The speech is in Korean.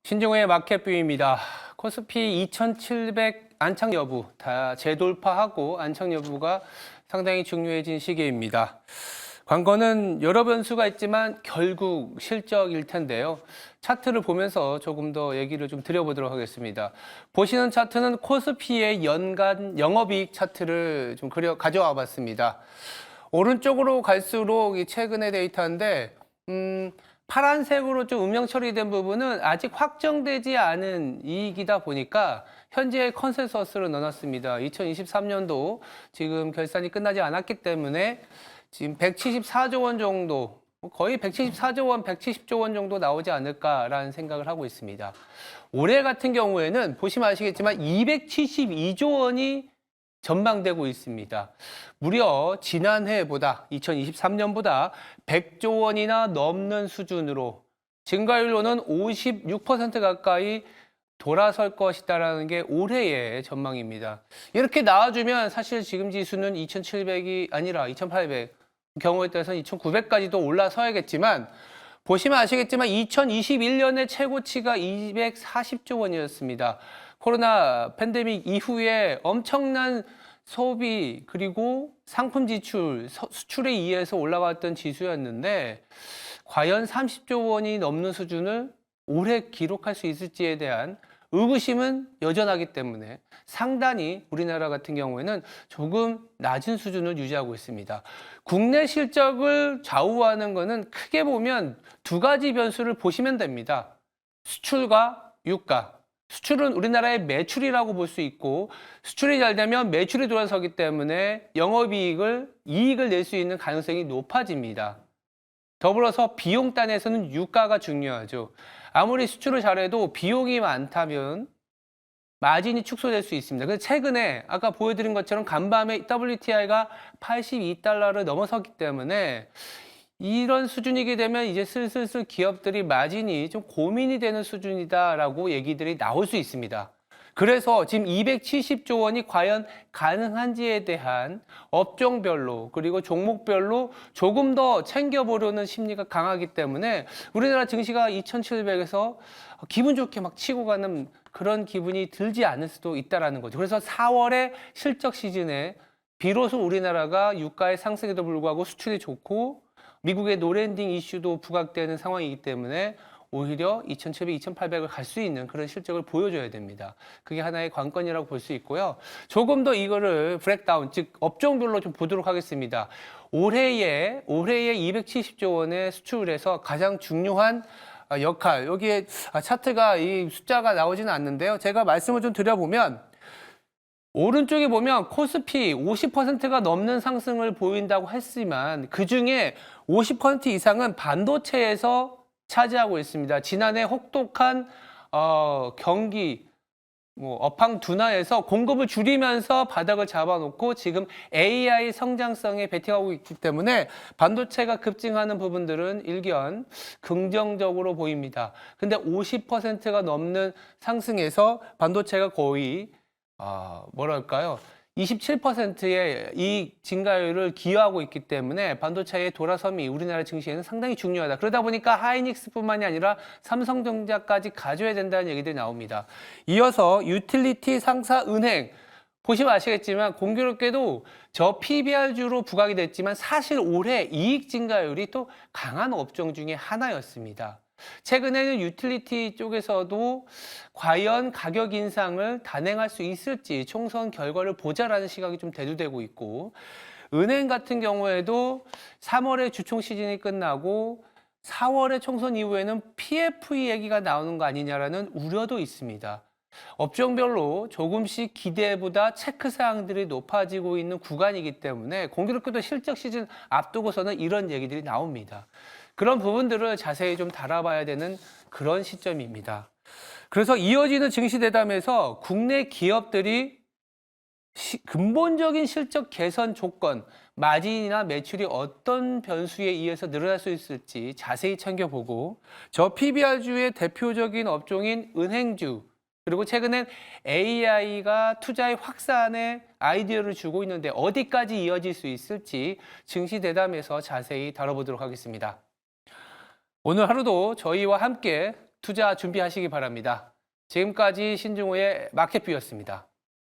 신종호의 마켓뷰입니다. 코스피 2700 안착 여부 다 재돌파하고 안착 여부가 상당히 중요해진 시기입니다. 관건은 여러 변수가 있지만 결국 실적일 텐데요. 차트를 보면서 조금 더 얘기를 좀 드려보도록 하겠습니다. 보시는 차트는 코스피의 연간 영업이익 차트를 좀 가져와 봤습니다. 오른쪽으로 갈수록 이 최근의 데이터인데 파란색으로 좀 음영 처리된 부분은 아직 확정되지 않은 이익이다 보니까 현재의 컨센서스를 넣어놨습니다. 2023년도 지금 결산이 끝나지 않았기 때문에 지금 174조 원 정도, 거의 174조 원, 170조 원 정도 나오지 않을까라는 생각을 하고 있습니다. 올해 같은 경우에는 보시면 아시겠지만 272조 원이 전망되고 있습니다. 무려 지난해보다 2023년보다 100조 원이나 넘는 수준으로 증가율로는 56% 가까이 돌아설 것이다라는 게 올해의 전망입니다. 이렇게 나와주면 사실 지금 지수는 2,700이 아니라 2,800, 경우에 따라서는 2,900까지도 올라서야겠지만 보시면 아시겠지만 2021년의 최고치가 240조 원이었습니다. 코로나 팬데믹 이후에 엄청난 소비 그리고 상품 지출, 수출에 의해서 올라갔던 지수였는데 과연 30조 원이 넘는 수준을 올해 기록할 수 있을지에 대한 의구심은 여전하기 때문에 상당히 우리나라 같은 경우에는 조금 낮은 수준을 유지하고 있습니다. 국내 실적을 좌우하는 것은 크게 보면 두 가지 변수를 보시면 됩니다. 수출과 유가. 수출은 우리나라의 매출이라고 볼 수 있고 수출이 잘 되면 매출이 돌아서기 때문에 이익을 낼 수 있는 가능성이 높아집니다. 더불어서 비용단에서는 유가가 중요하죠. 아무리 수출을 잘해도 비용이 많다면 마진이 축소될 수 있습니다. 그래서 최근에 아까 보여드린 것처럼 간밤에 WTI가 82달러를 넘어섰기 때문에 이런 수준이게 되면 이제 슬슬 기업들이 마진이 좀 고민이 되는 수준이다라고 얘기들이 나올 수 있습니다. 그래서 지금 270조 원이 과연 가능한지에 대한 업종별로 그리고 종목별로 조금 더 챙겨보려는 심리가 강하기 때문에 우리나라 증시가 2,700에서 기분 좋게 막 치고 가는 그런 기분이 들지 않을 수도 있다는 거죠. 그래서 4월의 실적 시즌에 비로소 우리나라가 유가의 상승에도 불구하고 수출이 좋고 미국의 노랜딩 이슈도 부각되는 상황이기 때문에 오히려 2,700, 2,800을 갈 수 있는 그런 실적을 보여줘야 됩니다. 그게 하나의 관건이라고 볼 수 있고요. 조금 더 이거를 브렉다운, 즉 업종별로 좀 보도록 하겠습니다. 올해에 270조 원의 수출에서 가장 중요한 역할, 여기에 차트가 이 숫자가 나오지는 않는데요. 제가 말씀을 좀 드려보면 오른쪽에 보면 코스피 50%가 넘는 상승을 보인다고 했지만 그중에 50% 이상은 반도체에서 차지하고 있습니다. 지난해 혹독한 경기 업황 둔화에서 공급을 줄이면서 바닥을 잡아놓고 지금 AI 성장성에 베팅하고 있기 때문에 반도체가 급증하는 부분들은 일견 긍정적으로 보입니다. 근데 50%가 넘는 상승에서 반도체가 거의 뭐랄까요? 27%의 이익 증가율을 기여하고 있기 때문에 반도체의 돌아섬이 우리나라 증시에는 상당히 중요하다. 그러다 보니까 하이닉스뿐만이 아니라 삼성전자까지 가져야 된다는 얘기들이 나옵니다. 이어서 유틸리티, 상사, 은행 보시면 아시겠지만 공교롭게도 저 PBR주로 부각이 됐지만 사실 올해 이익 증가율이 또 강한 업종 중에 하나였습니다. 최근에는 유틸리티 쪽에서도 과연 가격 인상을 단행할 수 있을지 총선 결과를 보자라는 시각이 좀 대두되고 있고 은행 같은 경우에도 3월에 주총 시즌이 끝나고 4월에 총선 이후에는 PFE 얘기가 나오는 거 아니냐라는 우려도 있습니다. 업종별로 조금씩 기대보다 체크사항들이 높아지고 있는 구간이기 때문에 공교롭게도 실적 시즌 앞두고서는 이런 얘기들이 나옵니다. 그런 부분들을 자세히 좀 다뤄봐야 되는 그런 시점입니다. 그래서 이어지는 증시 대담에서 국내 기업들이 근본적인 실적 개선 조건, 마진이나 매출이 어떤 변수에 의해서 늘어날 수 있을지 자세히 챙겨보고 저 PBR주의 대표적인 업종인 은행주 그리고 최근엔 AI가 투자의 확산에 아이디어를 주고 있는데 어디까지 이어질 수 있을지 증시 대담에서 자세히 다뤄보도록 하겠습니다. 오늘 하루도 저희와 함께 투자 준비하시기 바랍니다. 지금까지 신중호의 마켓뷰였습니다.